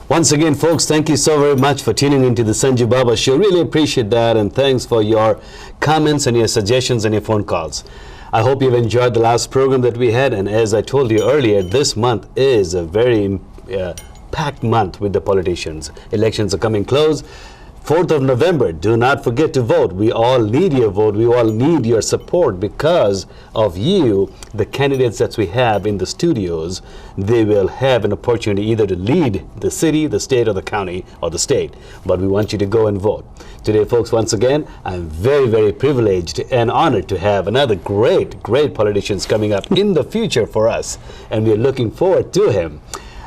Once again, folks, thank you so very much for tuning into the Sanjubaba show. Really appreciate that, and thanks for your comments and your suggestions and your phone calls. I hope you've enjoyed the last program that we had, and as I told you earlier, this month is a very packed month with the politicians. Elections are coming close. 4th of November, do not forget to vote. We all need your vote. We all need your support because of you, the candidates that we have in the studios. They will have an opportunity either to lead the city, the state, or the county, or the state. But we want you to go and vote. Today, folks, once again, I'm very, very privileged and honored to have another great politicians coming up in the future for us. And we're looking forward to him.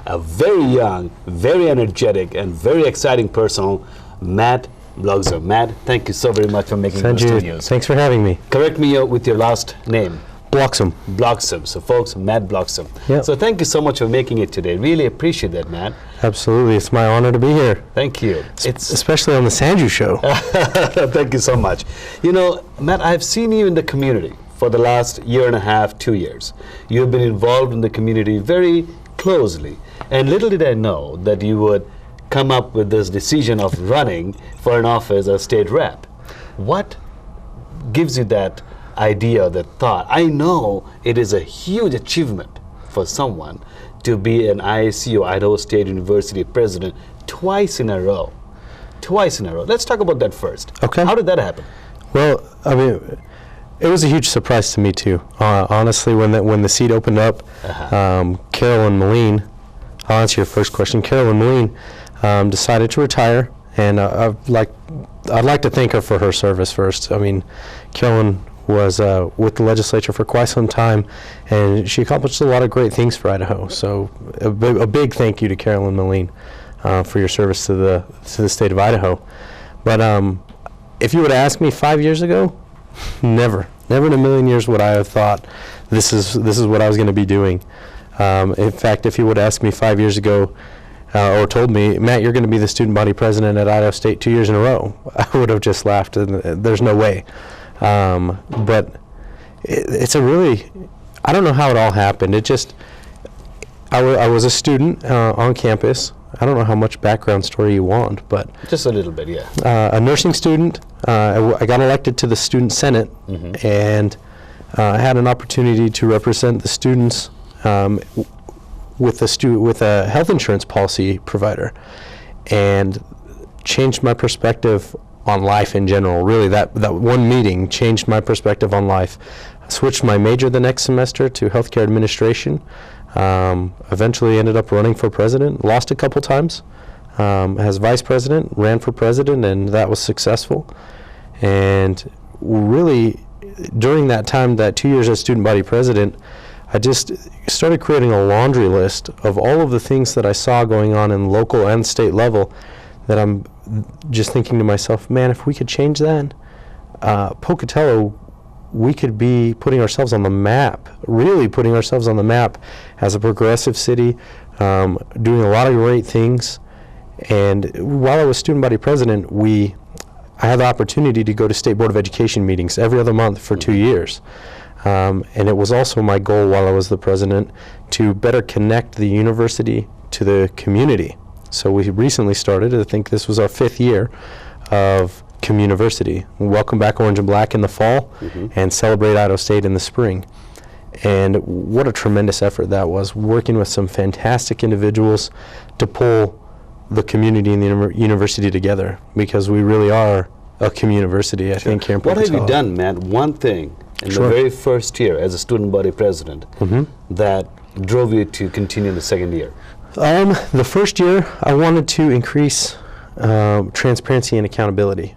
A very young, very energetic, and very exciting person, Matt Bloxham. Matt, thank you so very much for making the studios. Thanks for having me. Correct me with your last name. Bloxham. Bloxham. So, folks, Matt Bloxham. Yep. So, thank you so much for making it today. Really appreciate that, Matt. Absolutely. It's my honor to be here. Thank you. It's especially on the Sanju show. Thank you so much. You know, Matt, I've seen you in the community for the last year and a half, 2 years. You've been involved in the community very closely. And little did I know that you would come up with this decision of running for an office as state rep. What gives you that idea, that thought? I know it is a huge achievement for someone to be an ISU, Idaho State University president, twice in a row. Twice in a row. Let's talk about that first. Okay. How did that happen? Well, I mean, it was a huge surprise to me too. Honestly, when the seat opened up, Carolyn Moline, I'll answer your first question. Carolyn Moline decided to retire, and I'd like to thank her for her service first. I mean, Carolyn was with the legislature for quite some time, and she accomplished a lot of great things for Idaho. So a big thank you to Carolyn Moline for your service to the state of Idaho. But if you would have asked me 5 years ago, never in a million years would I have thought this is what I was going to be doing. In fact, if you would have asked me 5 years ago, or told me, Matt, you're going to be the student body president at Idaho State 2 years in a row, I would have just laughed, and there's no way. But it's a really, I don't know how it all happened. It just, I was a student on campus. I don't know how much background story you want, but just a little bit, yeah. A nursing student. I got elected to the student senate, and had an opportunity to represent the students with a health insurance policy provider, and changed my perspective on life in general. Really, that one meeting changed my perspective on life. I switched my major the next semester to healthcare administration. Eventually ended up running for president, lost a couple times, as vice president, ran for president, and that was successful. And really, during that time, that 2 years as student body president, I just started creating a laundry list of all of the things that I saw going on in local and state level, that I'm just thinking to myself, man, if we could change that, Pocatello, we could be putting ourselves on the map, really putting ourselves on the map as a progressive city, doing a lot of great things. And while I was student body president, I had the opportunity to go to State Board of Education meetings every other month for 2 years. And it was also my goal while I was the president to better connect the university to the community. So we recently started, I think this was our 5th year of Communiversity. Welcome back Orange and Black in the fall, and celebrate Idaho State in the spring. And what a tremendous effort that was, working with some fantastic individuals to pull the community and the university together, because we really are a communiversity, I think, here in Pocatello. What have you done, Matt? One thing in the very first year as a student body president that drove you to continue the second year? The first year, I wanted to increase transparency and accountability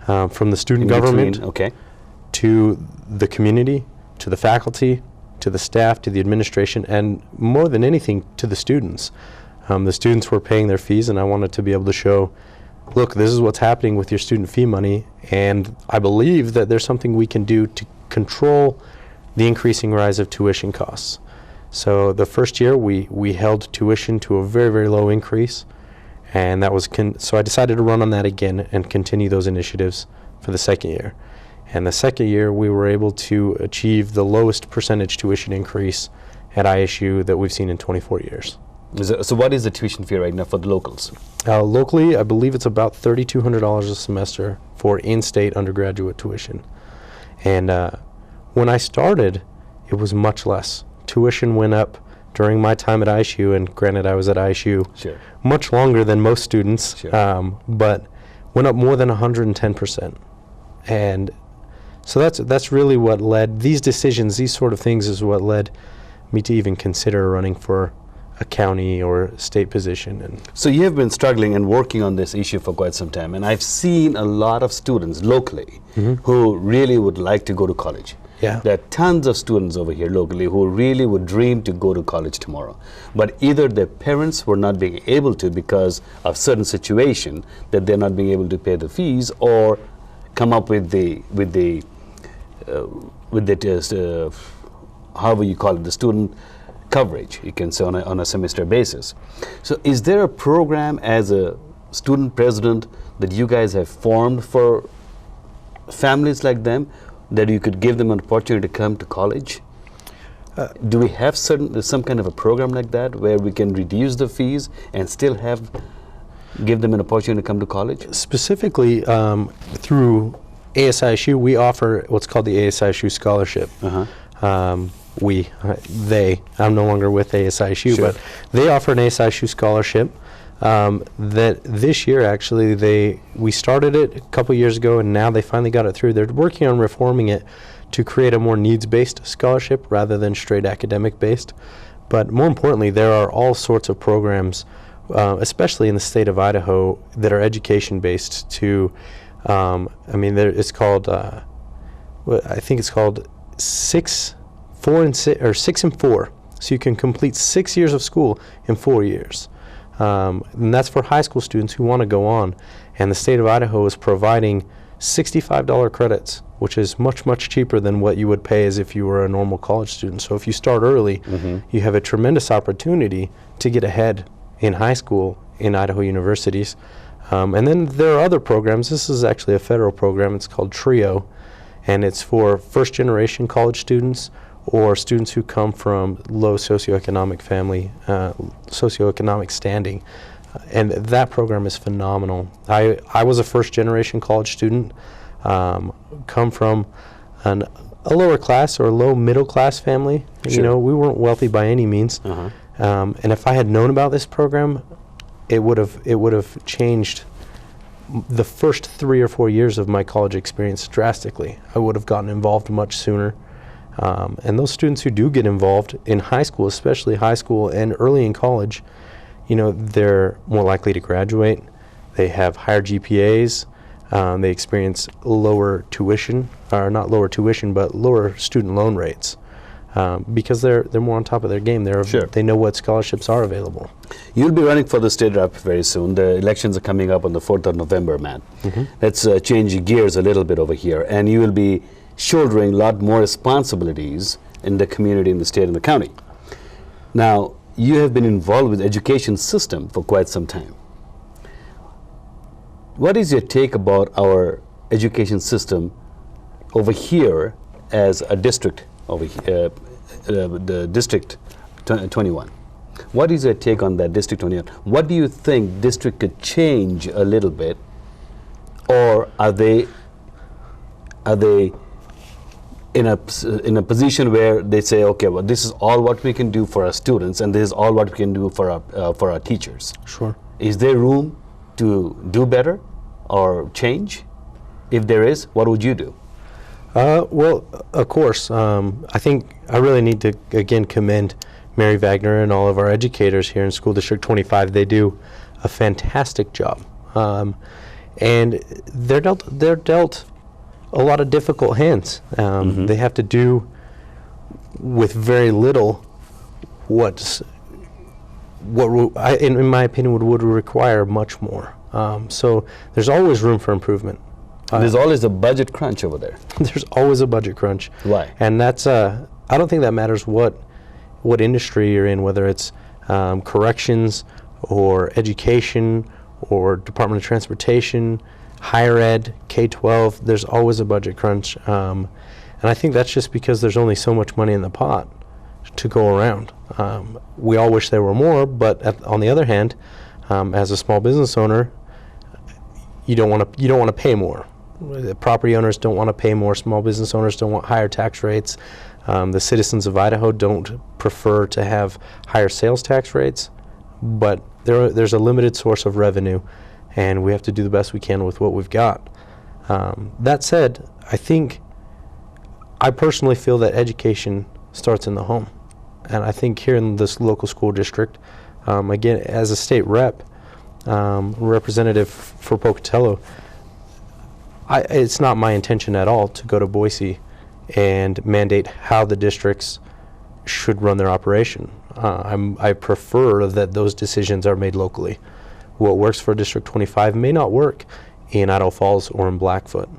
from the student government to the community, to the faculty, to the staff, to the administration, and more than anything, to the students. The students were paying their fees, and I wanted to be able to show, look, this is what's happening with your student fee money, and I believe that there's something we can do to control the increasing rise of tuition costs. So the first year, we held tuition to a very, very low increase, And that was so I decided to run on that again and continue those initiatives for the second year. And the second year, we were able to achieve the lowest percentage tuition increase at ISU that we've seen in 24 years. So what is the tuition fee right now for the locals? Locally, I believe it's about $3,200 a semester for in-state undergraduate tuition. And when I started, it was much less. Tuition went up during my time at ISU, and granted I was at ISU Sure. much longer than most students, Sure. but went up more than 110%. And so that's really what led, these decisions, these sort of things is what led me to even consider running for a county or state position. And So you have been struggling and working on this issue for quite some time, and I've seen a lot of students locally who really would like to go to college. Yeah. There are tons of students over here locally who really would dream to go to college tomorrow, but either their parents were not being able to because of certain situation that they're not being able to pay the fees, or come up with the however you call it, the student coverage, you can say, on a semester basis. So is there a program as a student president that you guys have formed for families like them, that you could give them an opportunity to come to college? Do we have some kind of a program like that where we can reduce the fees and still give them an opportunity to come to college? specifically through ASISU, we offer what's called the ASISU scholarship. I'm no longer with ASISU, Sure. but they offer an ASISU scholarship that this year actually we started it a couple years ago, and now they finally got it through. They're working on reforming it to create a more needs-based scholarship rather than straight academic-based. But more importantly, there are all sorts of programs, especially in the state of Idaho, that are education-based to, it's called, I think it's called 6 and 4. So you can complete 6 years of school in 4 years. And that's for high school students who want to go on. And the state of Idaho is providing $65 credits, which is much, much cheaper than what you would pay as if you were a normal college student. So if you start early, you have a tremendous opportunity to get ahead in high school in Idaho universities. And then there are other programs. This is actually a federal program. It's called TRIO, and it's for first-generation college students or students who come from low socioeconomic socioeconomic standing. And that program is phenomenal. I was a first-generation college student, come from a lower class or low middle class family. Sure. You know, we weren't wealthy by any means. And if I had known about this program, it would have changed the first 3 or 4 years of my college experience drastically. I would have gotten involved much sooner. And those students who do get involved in high school, especially high school and early in college, you know, they're more likely to graduate. They have higher GPAs. They experience lower tuition, or not lower tuition, but lower student loan rates, because they're more on top of their game. Sure. They know what scholarships are available. You'll be running for the state rep very soon. The elections are coming up on the 4th of November, Matt. Let's change gears a little bit over here. And you will be shouldering a lot more responsibilities in the community, in the state, and the county. Now, you have been involved with the education system for quite some time. What is your take about our education system over here as a district, over here, the District 21? What is your take on that District 21? What do you think district could change a little bit, or are they in a position where they say, okay, well, this is all what we can do for our students, and this is all what we can do for our teachers? Sure. Is there room to do better or change? If there is, what would you do? Well, of course. I think I really need to, again, commend Mary Wagner and all of our educators here in School District 25. They do a fantastic job. And they're dealt a lot of difficult hands. They have to do with very little in my opinion, would require much more. So there's always room for improvement. There's always a budget crunch over there. There's always a budget crunch. Why? And that's I don't think that matters what industry you're in, whether it's corrections or education or Department of Transportation, higher ed, K-12, there's always a budget crunch. And I think that's just because there's only so much money in the pot to go around. We all wish there were more, but on the other hand, as a small business owner, you don't want to pay more. The property owners don't want to pay more. Small business owners don't want higher tax rates. The citizens of Idaho don't prefer to have higher sales tax rates, but there's a limited source of revenue, and we have to do the best we can with what we've got. That said, I personally feel that education starts in the home. And I think here in this local school district, again, as a state representative for Pocatello, it's not my intention at all to go to Boise and mandate how the districts should run their operation. I prefer that those decisions are made locally. What works for District 25 may not work in Idaho Falls or in Blackfoot.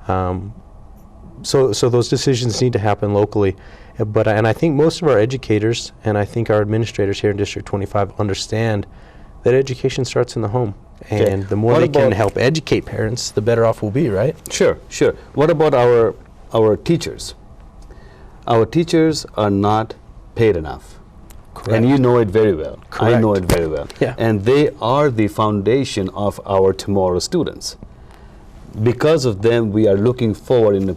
So those decisions need to happen locally. And I think most of our educators and I think our administrators here in District 25 understand that education starts in the home. And the more they can help educate parents, the better off we'll be, right? Sure. What about our teachers? Our teachers are not paid enough. Correct. And you know it very well. Correct. I know it very well. Yeah. And they are the foundation of our tomorrow students. Because of them, we are looking forward in a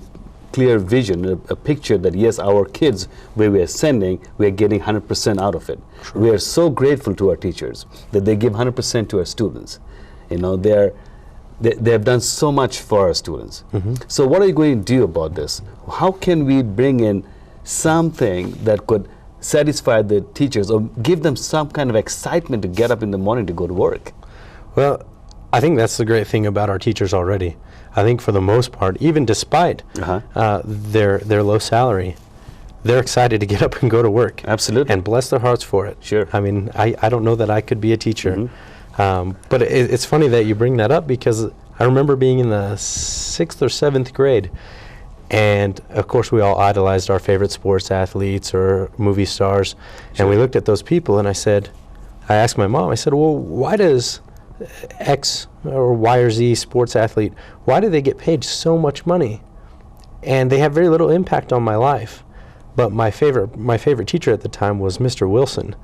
clear vision, a picture that yes, our kids, where we are sending, we are getting 100% out of it. True. We are so grateful to our teachers that they give 100% to our students. You know, they have done so much for our students. Mm-hmm. So what are you going to do about this? How can we bring in something that could satisfy the teachers or give them some kind of excitement to get up in the morning to go to work? Well, I think that's the great thing about our teachers already. I think for the most part, even despite their low salary, they're excited to get up and go to work. Absolutely. And bless their hearts for it. Sure. I mean, I don't know that I could be a teacher. Mm-hmm. But it's funny that you bring that up because I remember being in the 6th or 7th grade, and of course we all idolized our favorite sports athletes or movie stars, and we looked at those people and I asked my mom, I said, well, why does X or Y or Z sports athlete, why do they get paid so much money? And they have very little impact on my life. But my favorite teacher at the time was Mr. Wilson.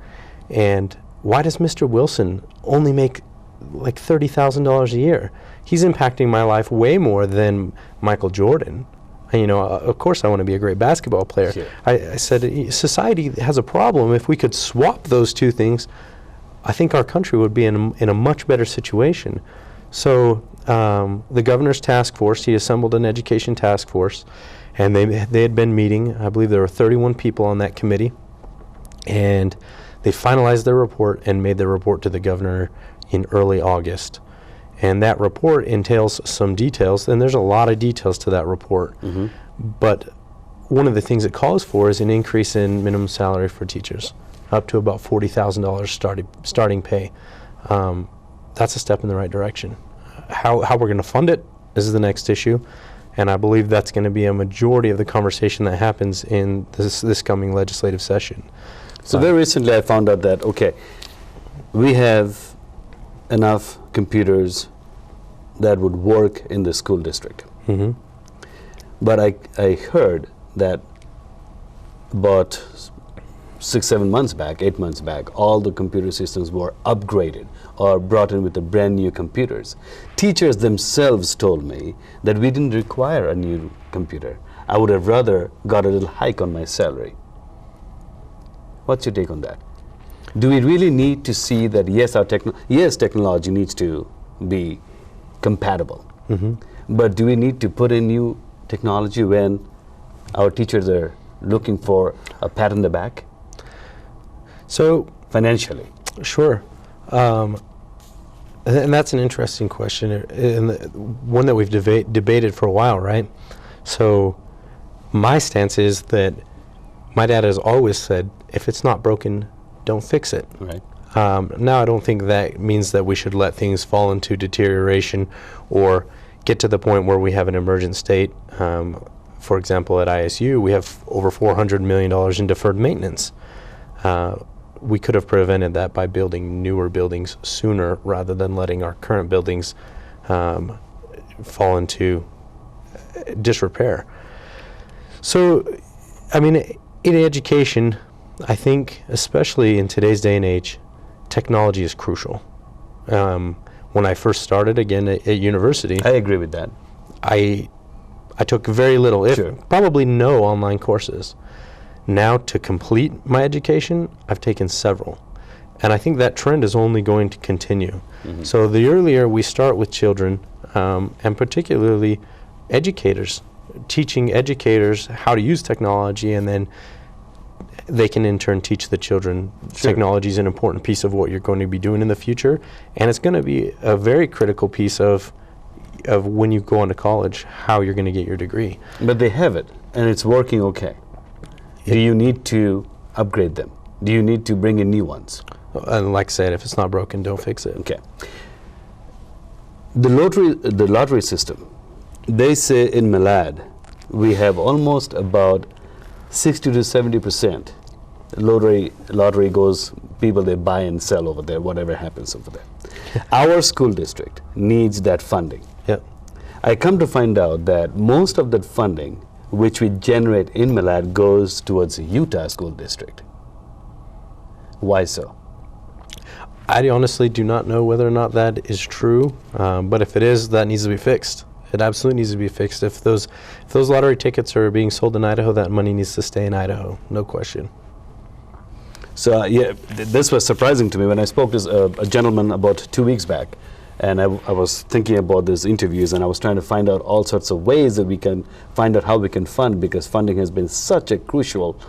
And why does Mr. Wilson only make like $30,000 a year? He's impacting my life way more than Michael Jordan. And, you know, of course I want to be a great basketball player. Sure. I said society has a problem. If we could swap those two things, I think our country would be in a much better situation. So the governor's task force, he assembled an education task force, and they had been meeting. I believe there were 31 people on that committee, and they finalized their report and made their report to the governor in early August. And that report entails some details, and there's a lot of details to that report. Mm-hmm. But one of the things it calls for is an increase in minimum salary for teachers, up to about $40,000 starting pay. That's a step in the right direction. How we're going to fund it is the next issue, and I believe that's going to be a majority of the conversation that happens in this coming legislative session. So very recently I found out that, okay, we have enough computers that would work in the school district. Mm-hmm. But I heard that about 6-7 months back, 8 months back, all the computer systems were upgraded or brought in with the brand new computers. Teachers themselves told me that we didn't require a new computer. I would have rather got a little hike on my salary. What's your take on that? Do we really need to see that yes, technology needs to be compatible, Mm-hmm. but do we need to put in new technology when our teachers are looking for a pat on the back? So Financially. sure. And that's an interesting question, and one that we've debated for a while, right? So my stance is that my dad has always said, if it's not broken, don't fix it. Right. Now, I don't think that means that we should let things fall into deterioration or get to the point where we have an emergent state. For example, at ISU, we have over $400 million in deferred maintenance. we could have prevented that by building newer buildings sooner rather than letting our current buildings fall into disrepair. So, I mean, in education, I think, especially in today's day and age, technology is crucial. When I first started, again, at university, I agree with that. I took very little, if Sure. probably no online courses. Now, to complete my education, I've taken several. And I think that trend is only going to continue. So the earlier we start with children, and particularly educators, teaching educators how to use technology, and then they can in turn teach the children. Sure. Technology is an important piece of what you're going to be doing in the future, and it's going to be a very critical piece of when you go on to college, how you're going to get your degree. But they have it, and it's working okay. Do you need to upgrade them? Do you need to bring in new ones? And like I said, if it's not broken, don't fix it. Okay. The lottery system, they say in Malad, we have almost about 60 to 70% lottery goes, people they buy and sell over there, whatever happens over there. Our school district needs that funding. Yep. I come to find out that most of that funding which we generate in Malad goes towards the Utah school district. Why so? I honestly do not know whether or not that is true, but if it is, that needs to be fixed. It absolutely needs to be fixed. If those lottery tickets are being sold in Idaho, that money needs to stay in Idaho, no question. So yeah, this was surprising to me when I spoke to a gentleman about 2 weeks back, and I was thinking about these interviews, and I was trying to find out all sorts of ways that we can find out how we can fund, because funding has been such a crucial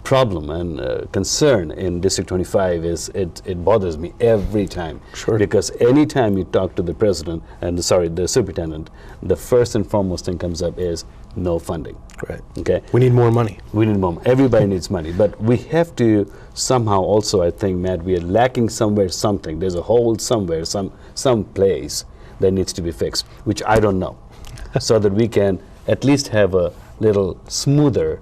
problem and concern in District 25. It bothers me every time. Sure. Because any time you talk to the president and the superintendent, the first and foremost thing comes up is no funding. Right. Okay. We need more money. We need more. Everybody needs money, but we have to somehow also, I think, Matt, we are lacking somewhere something. There's a hole somewhere, some place that needs to be fixed, which I don't know, so that we can at least have a little smoother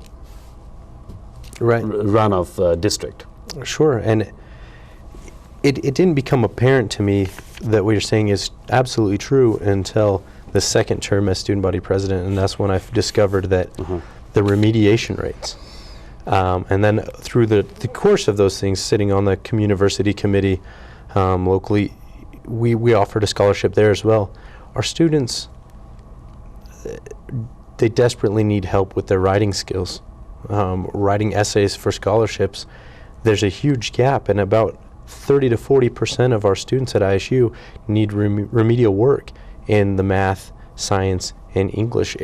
run of district. Sure, and it didn't become apparent to me that what you're saying is absolutely true until the second term as student body president, and that's when I discovered that the remediation rates, and then through the course of those things, sitting on the community committee locally, we offered a scholarship there as well. Our students, they desperately need help with their writing skills. Writing essays for scholarships, there's a huge gap, and about 30 to 40% of our students at ISU need remedial work in the math, science, and English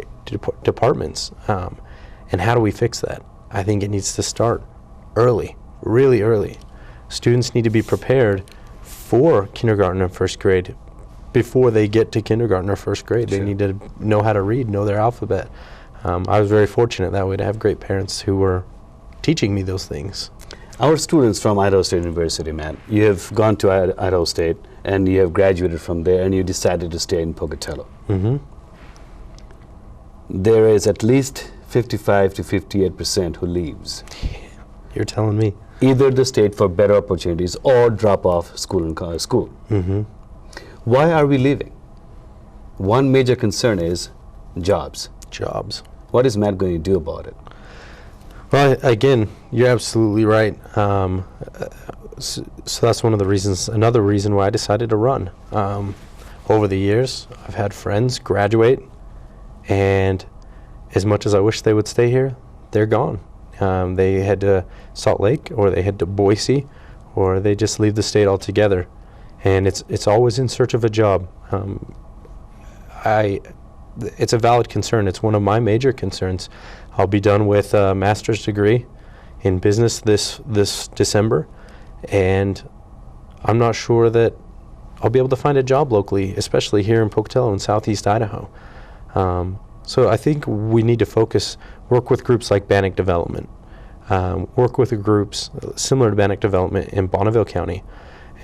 departments. And how do we fix that? I think it needs to start early, really early. Students need to be prepared for kindergarten and first grade before they get to kindergarten or first grade. Sure. They need to know how to read, know their alphabet. I was very fortunate that way to have great parents who were teaching me those things. Our students from Idaho State University, Matt, you have gone to Idaho State and you have graduated from there and you decided to stay in Pocatello. There is at least 55 to 58% who leaves. You're telling me. Either the state for better opportunities or drop off school and school. Why are we leaving? One major concern is jobs. Jobs. What is Matt going to do about it? Well, again, you're absolutely right. So that's one of the reasons, another reason why I decided to run. Over the years, I've had friends graduate, and as much as I wish they would stay here, they're gone. They head to Salt Lake, or they head to Boise, or they just leave the state altogether. And it's always in search of a job. It's a valid concern. It's one of my major concerns. I'll be done with a master's degree in business this December, and I'm not sure that I'll be able to find a job locally, especially here in Pocatello in southeast Idaho. So I think we need to work with groups like Bannock Development, work with groups similar to Bannock Development in Bonneville County,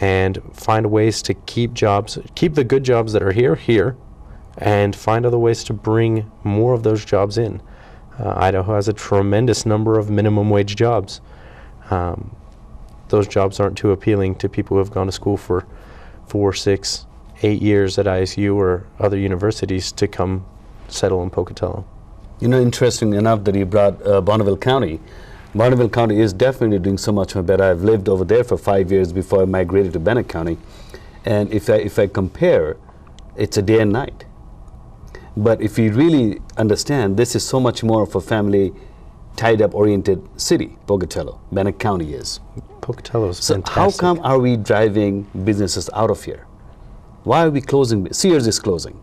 and find ways to keep the good jobs that are here, and find other ways to bring more of those jobs in. Idaho has a tremendous number of minimum wage jobs. those jobs aren't too appealing to people who have gone to school for 4, 6, 8 years at ISU or other universities to come settle in Pocatello. You know, interesting enough that you brought Bonneville County. Bonneville County is definitely doing so much better. I've lived over there for 5 years before I migrated to Bennett County. And if I compare, it's a day and night. But if you really understand, this is so much more of a family tied up oriented city, Pocatello. Bennett County is. Pocatello is So fantastic. how come are we driving businesses out of here? Why are we closing? Sears is closing.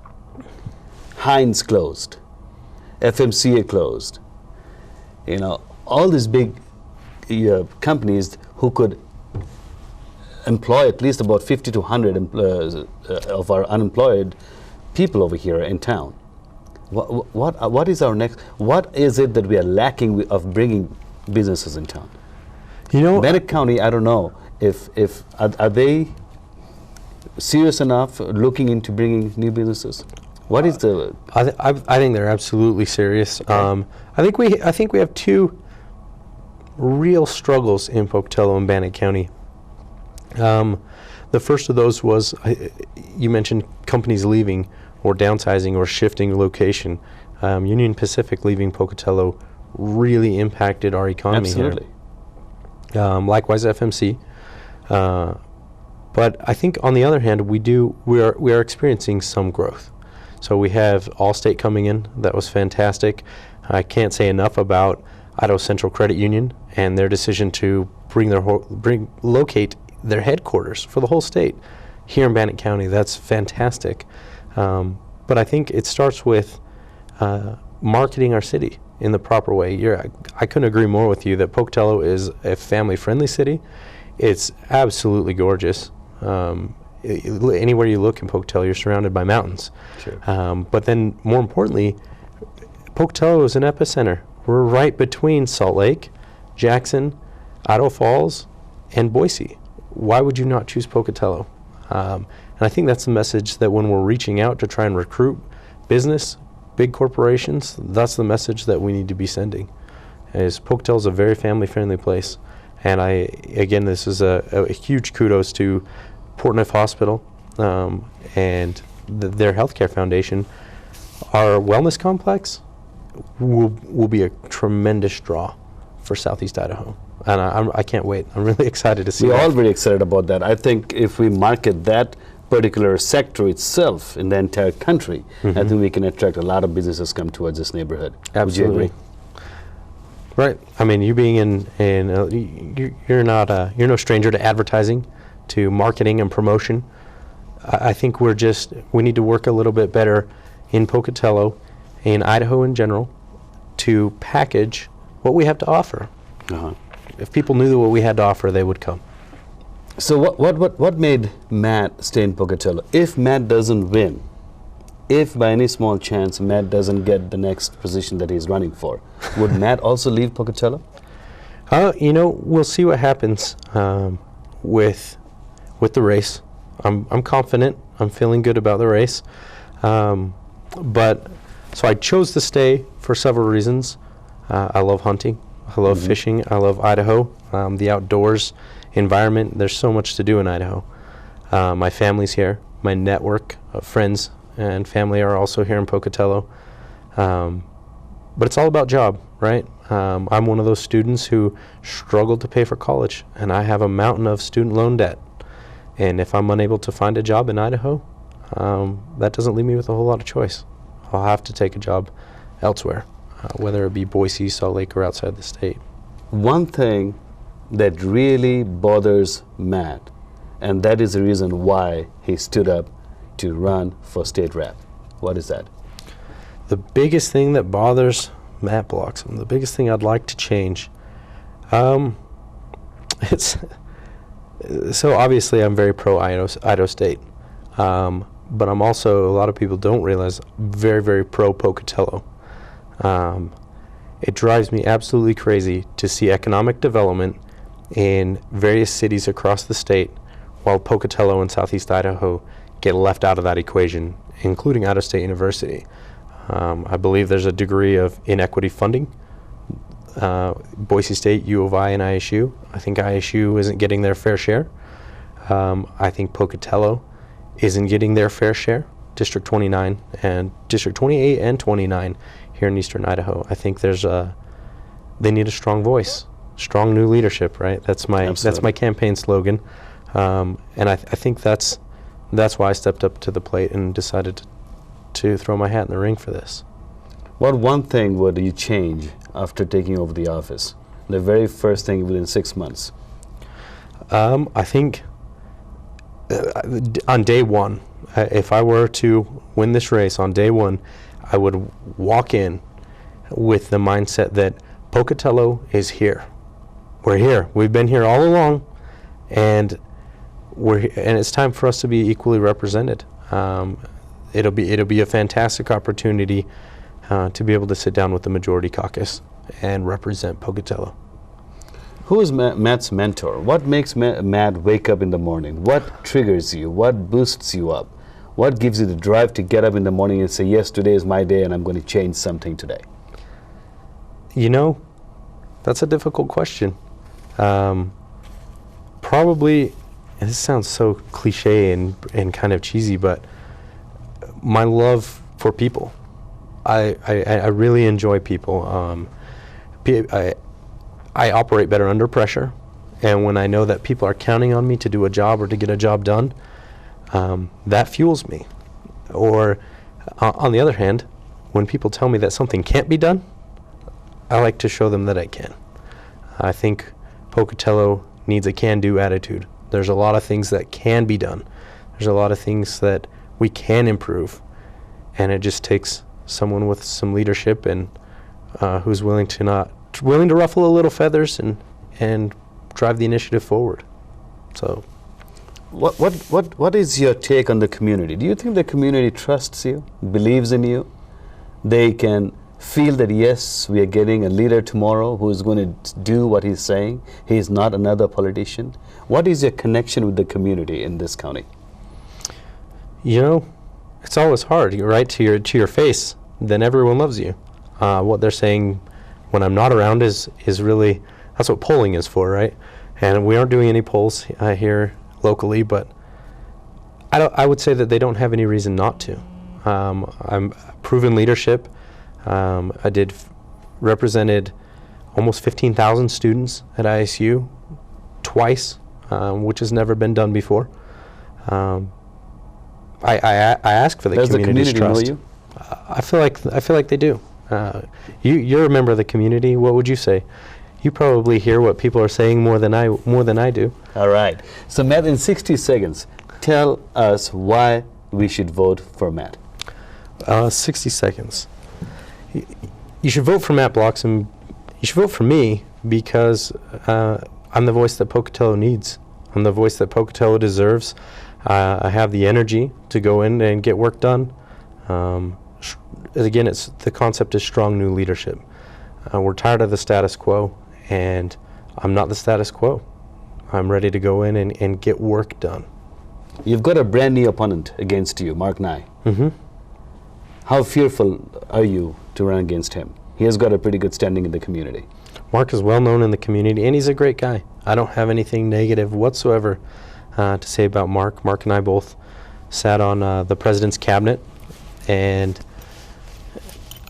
Heinz closed. FMCA closed. You know, all these big companies who could employ at least about 50 to 100 of our unemployed people over here in town. What is our next? What is it that we are lacking of bringing businesses in town? You know, Bennett County, I don't know if are they serious enough looking into bringing new businesses? What is the? I think they're absolutely serious. I think we have two real struggles in Pocatello and Bannock County. The first of those was you mentioned companies leaving or downsizing or shifting location. Union Pacific leaving Pocatello really impacted our economy Absolutely. here. Likewise, FMC. But I think on the other hand, we are experiencing some growth. So we have Allstate coming in. That was fantastic. I can't say enough about Idaho Central Credit Union and their decision to locate their headquarters for the whole state here in Bannock County. That's fantastic. But I think it starts with marketing our city in the proper way. I couldn't agree more with you that Pocatello is a family-friendly city. It's absolutely gorgeous. Anywhere you look in Pocatello, you're surrounded by mountains. Sure. But then, more importantly, Pocatello is an epicenter. We're right between Salt Lake, Jackson, Idaho Falls, and Boise. Why would you not choose Pocatello? And I think that's the message that when we're reaching out to try and recruit business, big corporations, that's the message that we need to be sending. Is Pocatello is a very family-friendly place. And again, this is a huge kudos to Portneuf Hospital and their healthcare foundation. Our wellness complex will be a tremendous draw for Southeast Idaho. And I can't wait. I'm really excited to see We're that. all very excited about that. I think if we market that particular sector itself in the entire country, I think we can attract a lot of businesses come towards this neighborhood. Absolutely. Would you agree? Right. I mean, you being you're no stranger to advertising, to marketing and promotion. I think we need to work a little bit better in Pocatello, in Idaho in general, to package what we have to offer. Uh-huh. If people knew what we had to offer, they would come. So what made Matt stay in Pocatello? If Matt doesn't win, if by any small chance Matt doesn't get the next position that he's running for, would Matt also leave Pocatello? We'll see what happens with the race. I'm confident. I'm feeling good about the race. But so I chose to stay for several reasons. I love hunting. I love fishing. I love Idaho, the outdoors environment. There's so much to do in Idaho. My family's here. My network of friends and family are also here in Pocatello. But it's all about job, right? I'm one of those students who struggled to pay for college, and I have a mountain of student loan debt. And if I'm unable to find a job in Idaho, that doesn't leave me with a whole lot of choice. I'll have to take a job elsewhere, whether it be Boise, Salt Lake, or outside the state. One thing that really bothers Matt, and that is the reason why he stood up to run for state rep. What is that? The biggest thing that bothers Matt Bloxham, the biggest thing I'd like to change, it's so obviously I'm very pro Idaho State, but I'm also, a lot of people don't realize, very, very pro Pocatello. It drives me absolutely crazy to see economic development in various cities across the state, while Pocatello and Southeast Idaho get left out of that equation, including Idaho State University. I believe there's a degree of inequity funding Boise State, U of I, and ISU. I think ISU isn't getting their fair share. I think Pocatello isn't getting their fair share. District 29 and District 28 and 29 here in Eastern Idaho. I think they need a strong voice, strong new leadership. Right. That's my campaign slogan, and I think that's why I stepped up to the plate and decided to throw my hat in the ring for this. What one thing would you change after taking over the office? The very first thing within 6 months. I think on day one, if I were to win this race on day one, I would walk in with the mindset that Pocatello is here. We're here. We've been here all along, and it's time for us to be equally represented. It'll be a fantastic opportunity to be able to sit down with the majority caucus and represent Pocatello. Who is Matt's mentor? What makes Matt wake up in the morning? What triggers you? What boosts you up? What gives you the drive to get up in the morning and say, yes, today is my day and I'm going to change something today? You know, that's a difficult question. Probably, and this sounds so cliche and kind of cheesy, but my love for people. I really enjoy people. I operate better under pressure, and when I know that people are counting on me to do a job or to get a job done, that fuels me. Or on the other hand, when people tell me that something can't be done, I like to show them that I can. I think Pocatello needs a can-do attitude. There's a lot of things that can be done. There's a lot of things that we can improve, and it just takes someone with some leadership and who's willing to ruffle a little feathers and drive the initiative forward. So, what is your take on the community? Do you think the community trusts you, believes in you? They can feel that yes, we are getting a leader tomorrow who is going to do what he's saying. He is not another politician. What is your connection with the community in this county? You know, it's always hard, right? To your face, then everyone loves you. What they're saying when I'm not around is really, that's what polling is for, right? And we aren't doing any polls here locally, but I would say that they don't have any reason not to. I'm proven leadership. I represented almost 15,000 students at ISU twice, which has never been done before. I ask for the community's trust. Know you? I feel like they do. You're a member of the community. What would you say? You probably hear what people are saying more than I do. All right. So Matt, in 60 seconds, tell us why we should vote for Matt. 60 seconds. You should vote for Matt Bloxham. You should vote for me because I'm the voice that Pocatello needs. I'm the voice that Pocatello deserves. I have the energy to go in and get work done. Again, the concept is strong new leadership. We're tired of the status quo, and I'm not the status quo. I'm ready to go in and get work done. You've got a brand new opponent against you, Mark Nye. Mm-hmm. How fearful are you to run against him? He has got a pretty good standing in the community. Mark is well known in the community, and he's a great guy. I don't have anything negative whatsoever to say about Mark. Mark and I both sat on the president's cabinet, and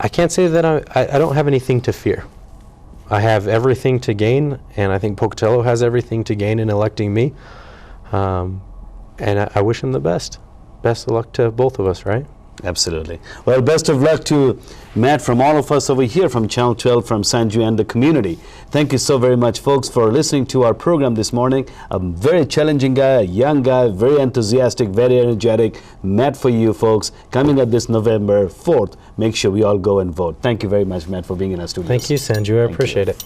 I can't say that I don't have anything to fear. I have everything to gain, and I think Pocatello has everything to gain in electing me. And I wish him the best. Best of luck to both of us, right? Absolutely. Well, best of luck to Matt from all of us over here from Channel 12, from Sanju and the community. Thank you so very much, folks, for listening to our program this morning. A very challenging guy, a young guy, very enthusiastic, very energetic. Matt for you, folks, coming up this November 4th. Make sure we all go and vote. Thank you very much, Matt, for being in our studio. Thank you, Sanju. I appreciate it.